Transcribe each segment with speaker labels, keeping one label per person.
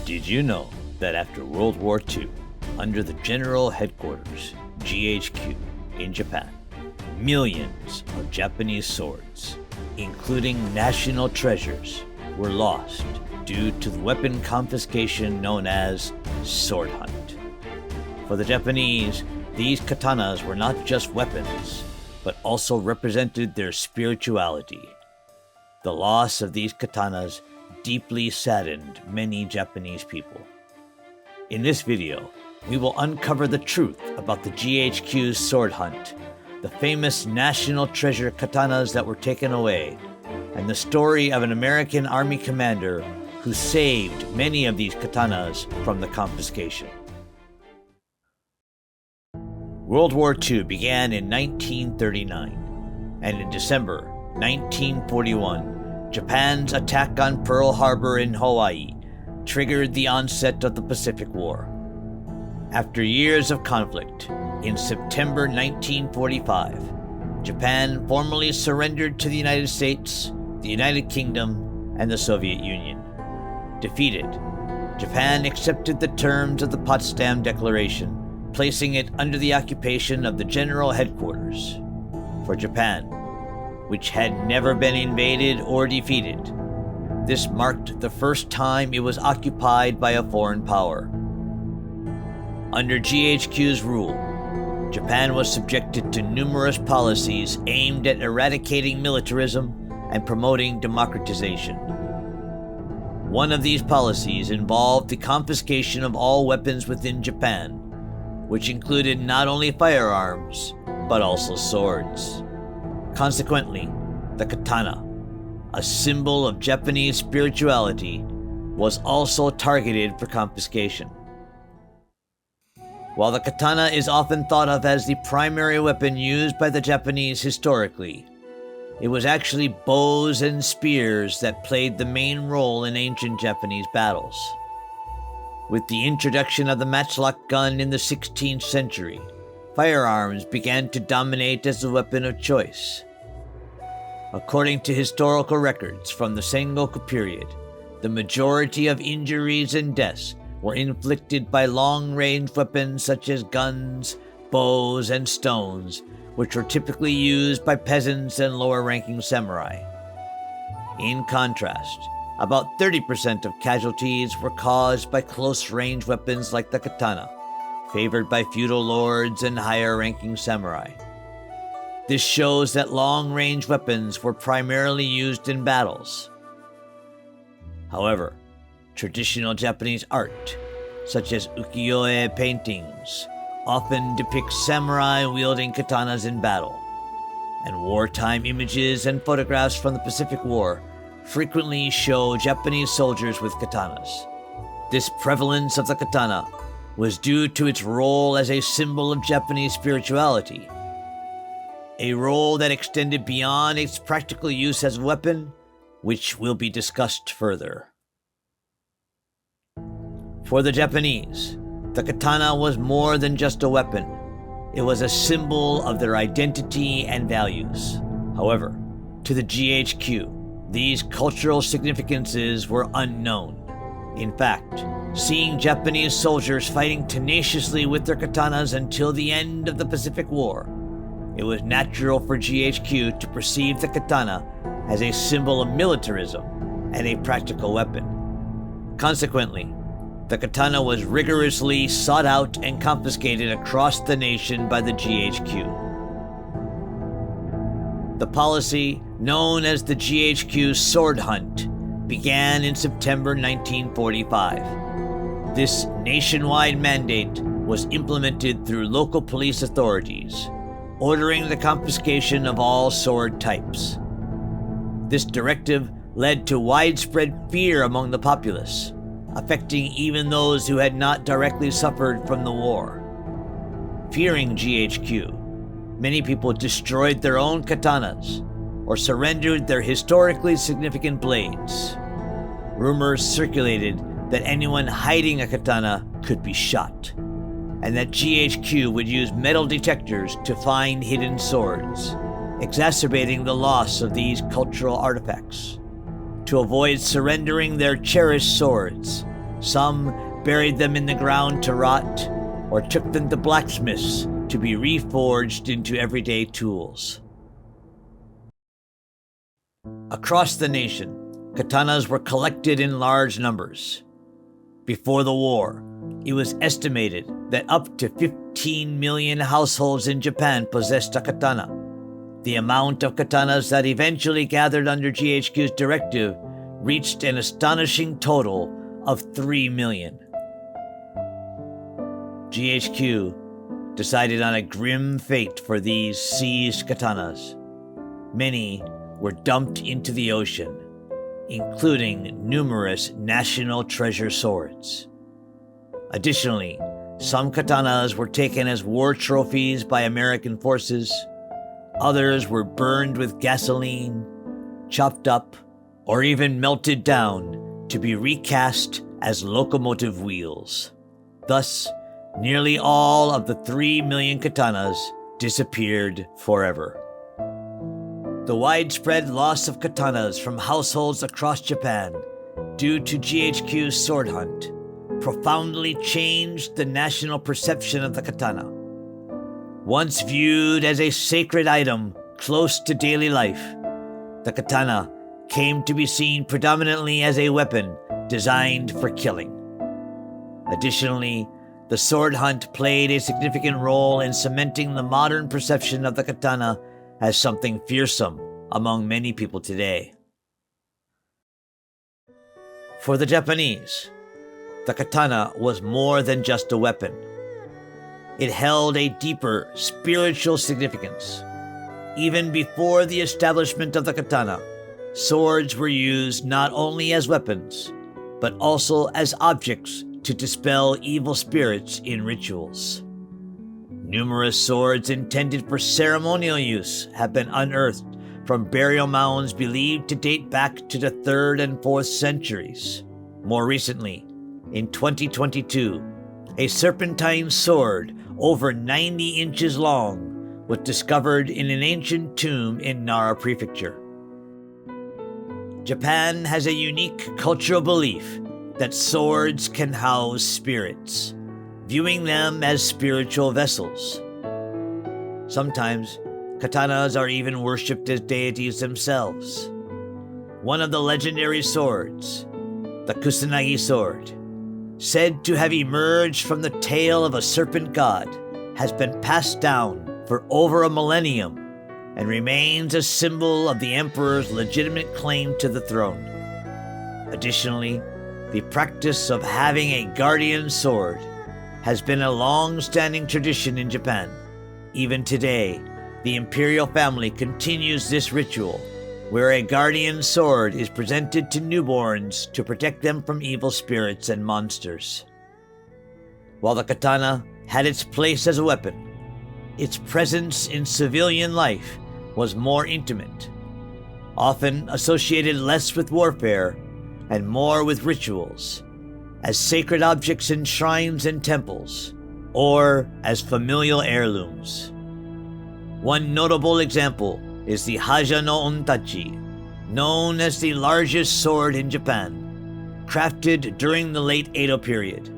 Speaker 1: Did you know that after World War II, under the General Headquarters, GHQ, in Japan, millions of Japanese swords, including national treasures, were lost due to the weapon confiscation known as sword hunt. For the Japanese, these katanas were not just weapons, but also represented their spirituality. The loss of these katanas deeply saddened many Japanese people. In this video, we will uncover the truth about the GHQ's sword hunt, the famous national treasure katanas that were taken away, and the story of an American Army commander who saved many of these katanas from the confiscation. World War II began in 1939, and in December 1941, Japan's attack on Pearl Harbor in Hawaii triggered the onset of the Pacific War. After years of conflict, in September 1945, Japan formally surrendered to the United States, the United Kingdom, and the Soviet Union. Defeated, Japan accepted the terms of the Potsdam Declaration, placing it under the occupation of the General Headquarters. For Japan, which had never been invaded or defeated, this marked the first time it was occupied by a foreign power. Under GHQ's rule, Japan was subjected to numerous policies aimed at eradicating militarism and promoting democratization. One of these policies involved the confiscation of all weapons within Japan, which included not only firearms, but also swords. Consequently, the katana, a symbol of Japanese spirituality, was also targeted for confiscation. While the katana is often thought of as the primary weapon used by the Japanese historically, it was actually bows and spears that played the main role in ancient Japanese battles. With the introduction of the matchlock gun in the 16th century, firearms began to dominate as the weapon of choice. According to historical records from the Sengoku period, the majority of injuries and deaths were inflicted by long-range weapons such as guns, bows, and stones, which were typically used by peasants and lower-ranking samurai. In contrast, about 30% of casualties were caused by close-range weapons like the katana, favored by feudal lords and higher-ranking samurai. This shows that long-range weapons were primarily used in battles. However, traditional Japanese art, such as ukiyo-e paintings, often depict samurai wielding katanas in battle, and wartime images and photographs from the Pacific War frequently show Japanese soldiers with katanas. This prevalence of the katana was due to its role as a symbol of Japanese spirituality, a role that extended beyond its practical use as a weapon, which will be discussed further. For the Japanese, the katana was more than just a weapon. It was a symbol of their identity and values. However, to the GHQ, these cultural significances were unknown. In fact, seeing Japanese soldiers fighting tenaciously with their katanas until the end of the Pacific War, it was natural for GHQ to perceive the katana as a symbol of militarism and a practical weapon. Consequently, the katana was rigorously sought out and confiscated across the nation by the GHQ. The policy, known as the GHQ sword hunt, began in September 1945. This nationwide mandate was implemented through local police authorities, ordering the confiscation of all sword types. This directive led to widespread fear among the populace, affecting even those who had not directly suffered from the war. Fearing GHQ, many people destroyed their own katanas or surrendered their historically significant blades. Rumors circulated that anyone hiding a katana could be shot, and that GHQ would use metal detectors to find hidden swords, exacerbating the loss of these cultural artifacts. To avoid surrendering their cherished swords, Some buried them in the ground to rot, or took them to blacksmiths to be reforged into everyday tools. Across the nation, katanas were collected in large numbers. Before the war, it was estimated that up to 15 million households in Japan possessed a katana. The amount of katanas that eventually gathered under GHQ's directive reached an astonishing total of 3 million. GHQ decided on a grim fate for these seized katanas. Many were dumped into the ocean, including numerous national treasure swords. Additionally, some katanas were taken as war trophies by American forces. Others were burned with gasoline, chopped up, or even melted down to be recast as locomotive wheels. Thus, nearly all of the 3 million katanas disappeared forever. The widespread loss of katanas from households across Japan due to GHQ's sword hunt profoundly changed the national perception of the katana. Once viewed as a sacred item close to daily life, the katana came to be seen predominantly as a weapon designed for killing. Additionally, the sword hunt played a significant role in cementing the modern perception of the katana as something fearsome among many people today. For the Japanese, the katana was more than just a weapon. It held a deeper spiritual significance. Even before the establishment of the katana, swords were used not only as weapons, but also as objects to dispel evil spirits in rituals. Numerous swords intended for ceremonial use have been unearthed from burial mounds believed to date back to the 3rd and 4th centuries. More recently, in 2022, a serpentine sword over 90 inches long was discovered in an ancient tomb in Nara Prefecture. Japan has a unique cultural belief that swords can house spirits, viewing them as spiritual vessels. Sometimes, katanas are even worshipped as deities themselves. One of the legendary swords, the Kusanagi sword, said to have emerged from the tail of a serpent god, has been passed down for over a millennium and remains a symbol of the emperor's legitimate claim to the throne. Additionally, the practice of having a guardian sword has been a long-standing tradition in Japan. Even today, the imperial family continues this ritual, where a guardian sword is presented to newborns to protect them from evil spirits and monsters. While the katana had its place as a weapon, its presence in civilian life was more intimate, often associated less with warfare and more with rituals, as sacred objects in shrines and temples, or as familial heirlooms. One notable example is the Haja no Ontachi, known as the largest sword in Japan, crafted during the late Edo period.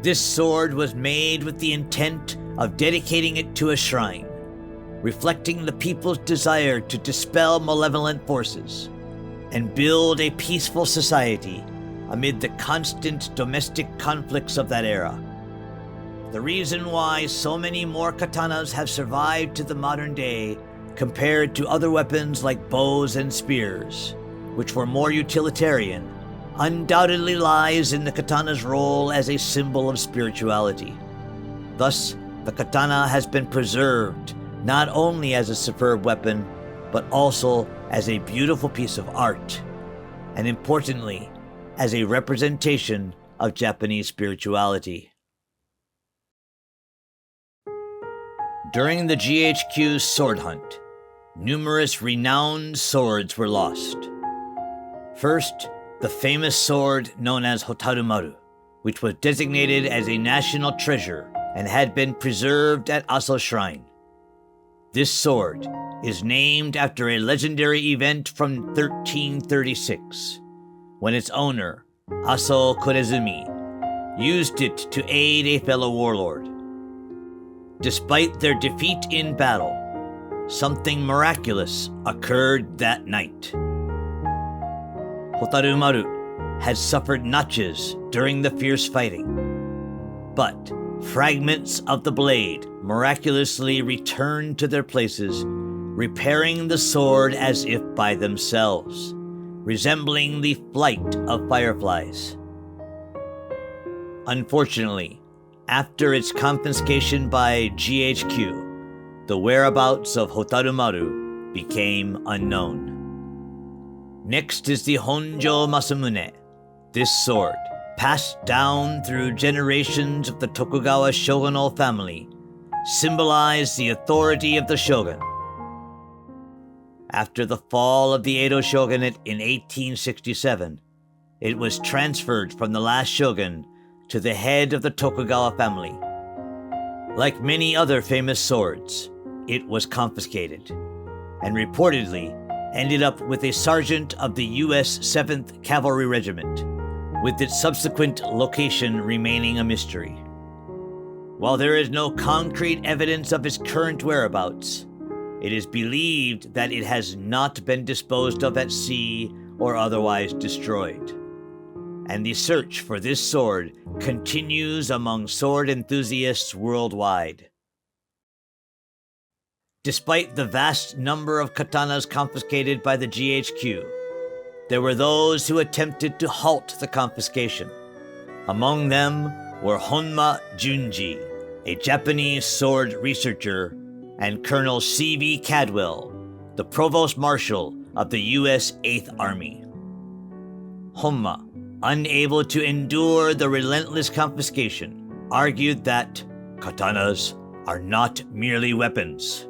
Speaker 1: This sword was made with the intent of dedicating it to a shrine, reflecting the people's desire to dispel malevolent forces and build a peaceful society amid the constant domestic conflicts of that era. The reason why so many more katanas have survived to the modern day compared to other weapons like bows and spears, which were more utilitarian, undoubtedly lies in the katana's role as a symbol of spirituality. Thus, the katana has been preserved not only as a superb weapon, but also as a beautiful piece of art, and importantly, as a representation of Japanese spirituality. During the GHQ's sword hunt, numerous renowned swords were lost. First, the famous sword known as Hotarumaru, which was designated as a national treasure and had been preserved at Aso Shrine. This sword is named after a legendary event from 1336, when its owner, Aso Korezumi, used it to aid a fellow warlord. Despite their defeat in battle, something miraculous occurred that night. Hotaru Maru had suffered notches during the fierce fighting, but fragments of the blade miraculously returned to their places, repairing the sword as if by themselves, resembling the flight of fireflies. Unfortunately, after its confiscation by GHQ, the whereabouts of Hotaru Maru became unknown. Next is the Honjo Masamune. This sword, passed down through generations of the Tokugawa shogunal family, symbolized the authority of the shogun. After the fall of the Edo shogunate in 1867, it was transferred from the last shogun to the head of the Tokugawa family. Like many other famous swords, it was confiscated, and reportedly ended up with a sergeant of the U.S. 7th Cavalry Regiment, with its subsequent location remaining a mystery. While there is no concrete evidence of its current whereabouts, it is believed that it has not been disposed of at sea or otherwise destroyed. And the search for this sword continues among sword enthusiasts worldwide. Despite the vast number of katanas confiscated by the GHQ, there were those who attempted to halt the confiscation. Among them were Honma Junji, a Japanese sword researcher, and Colonel C.V. Cadwell, the Provost Marshal of the U.S. 8th Army. Honma, unable to endure the relentless confiscation, argued that katanas are not merely weapons,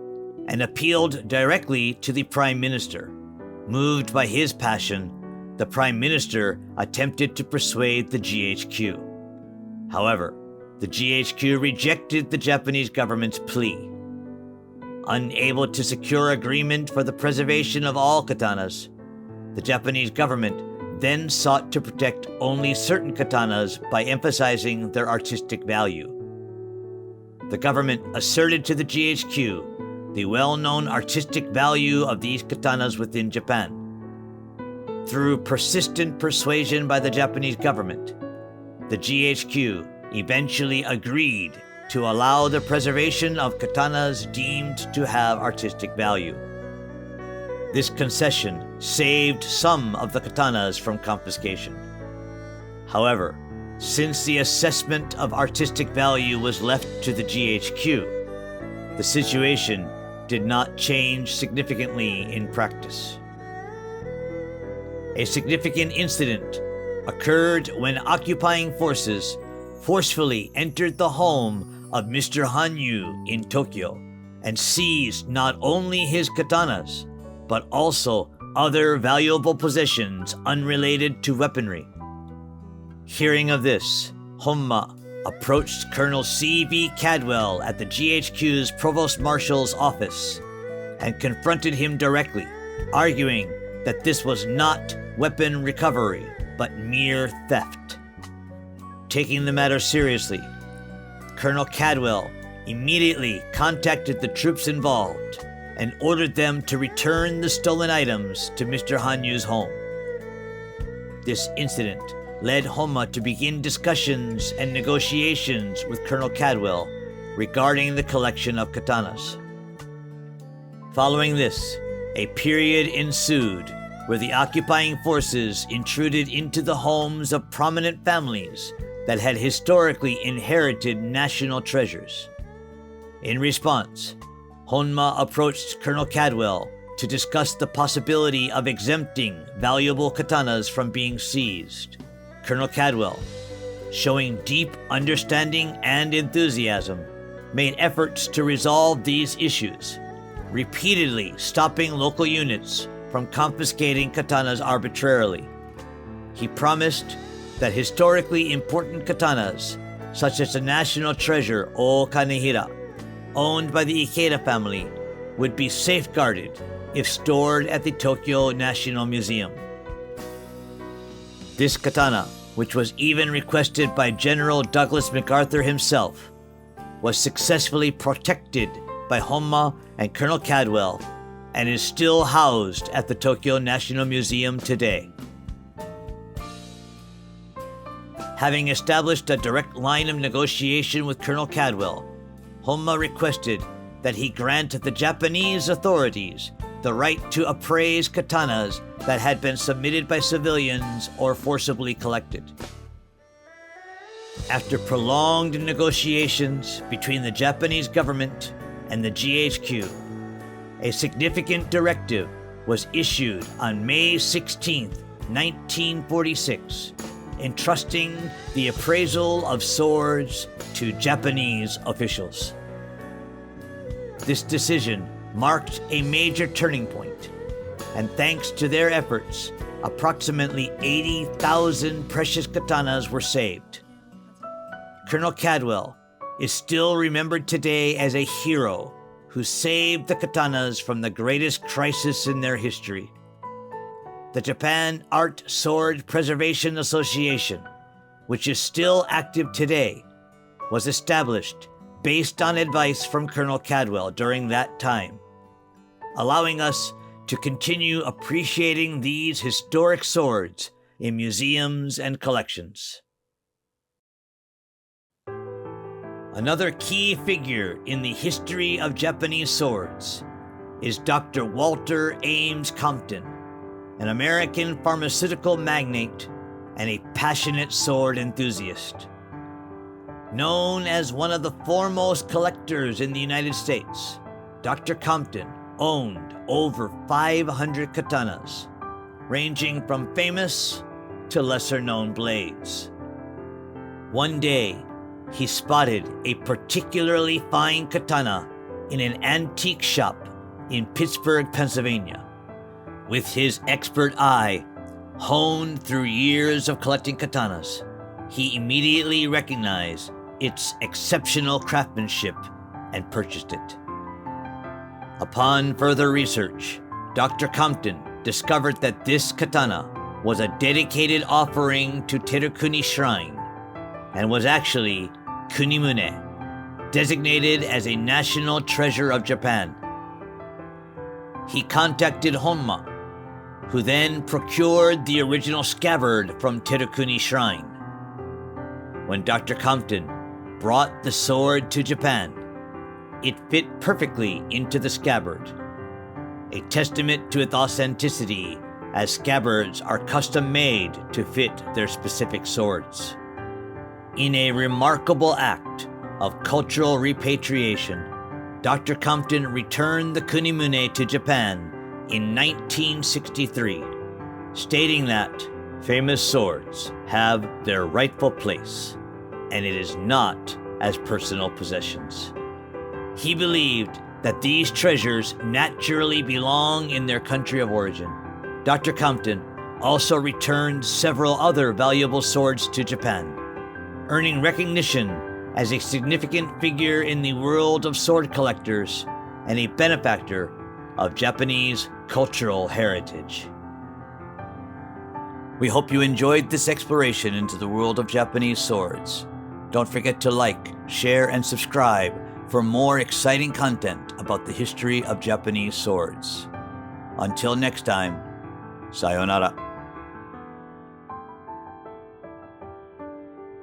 Speaker 1: and appealed directly to the Prime Minister. Moved by his passion, the Prime Minister attempted to persuade the GHQ. However, the GHQ rejected the Japanese government's plea. Unable to secure agreement for the preservation of all katanas, the Japanese government then sought to protect only certain katanas by emphasizing their artistic value. The government asserted to the GHQ the well-known artistic value of these katanas within Japan. Through persistent persuasion by the Japanese government, the GHQ eventually agreed to allow the preservation of katanas deemed to have artistic value. This concession saved some of the katanas from confiscation. However, since the assessment of artistic value was left to the GHQ, the situation did not change significantly in practice. A significant incident occurred when occupying forces forcefully entered the home of Mr. Hanyu in Tokyo and seized not only his katanas, but also other valuable possessions unrelated to weaponry. Hearing of this, Honma approached Colonel C.V. Cadwell at the GHQ's Provost Marshal's office and confronted him directly, arguing that this was not weapon recovery, but mere theft. Taking the matter seriously, Colonel Cadwell immediately contacted the troops involved and ordered them to return the stolen items to Mr. Hanyu's home. This incident led Honma to begin discussions and negotiations with Colonel Cadwell regarding the collection of katanas. Following this, a period ensued where the occupying forces intruded into the homes of prominent families that had historically inherited national treasures. In response, Honma approached Colonel Cadwell to discuss the possibility of exempting valuable katanas from being seized. Colonel Cadwell, showing deep understanding and enthusiasm, made efforts to resolve these issues, repeatedly stopping local units from confiscating katanas arbitrarily. He promised that historically important katanas, such as the national treasure O Kanehira, owned by the Ikeda family, would be safeguarded if stored at the Tokyo National Museum. This katana which was even requested by General Douglas MacArthur himself, was successfully protected by Honma and Colonel Cadwell and is still housed at the Tokyo National Museum today. Having established a direct line of negotiation with Colonel Cadwell, Honma requested that he grant the Japanese authorities the right to appraise katanas that had been submitted by civilians or forcibly collected. After prolonged negotiations between the Japanese government and the GHQ, a significant directive was issued on May 16, 1946, entrusting the appraisal of swords to Japanese officials. This decision marked a major turning point, and thanks to their efforts, approximately 80,000 precious katanas were saved. Colonel Cadwell is still remembered today as a hero who saved the katanas from the greatest crisis in their history. The Japan Art Sword Preservation Association, which is still active today, was established based on advice from Colonel Cadwell during that time, allowing us to continue appreciating these historic swords in museums and collections. Another key figure in the history of Japanese swords is Dr. Walter Ames Compton, an American pharmaceutical magnate and a passionate sword enthusiast. Known as one of the foremost collectors in the United States, Dr. Compton owned over 500 katanas, ranging from famous to lesser-known blades. One day, he spotted a particularly fine katana in an antique shop in Pittsburgh, Pennsylvania. With his expert eye, honed through years of collecting katanas, he immediately recognized its exceptional craftsmanship and purchased it. Upon further research, Dr. Compton discovered that this katana was a dedicated offering to Terukuni Shrine and was actually Kunimune, designated as a national treasure of Japan. He contacted Honma, who then procured the original scabbard from Terukuni Shrine. When Dr. Compton brought the sword to Japan, it fit perfectly into the scabbard, a testament to its authenticity, as scabbards are custom-made to fit their specific swords. In a remarkable act of cultural repatriation, Dr. Compton returned the Kunimune to Japan in 1963, stating that famous swords have their rightful place, and it is not as personal possessions. He believed that these treasures naturally belong in their country of origin. Dr. Compton also returned several other valuable swords to Japan, earning recognition as a significant figure in the world of sword collectors and a benefactor of Japanese cultural heritage. We hope you enjoyed this exploration into the world of Japanese swords. Don't forget to like, share, and subscribe for more exciting content about the history of Japanese swords. Until next time, sayonara.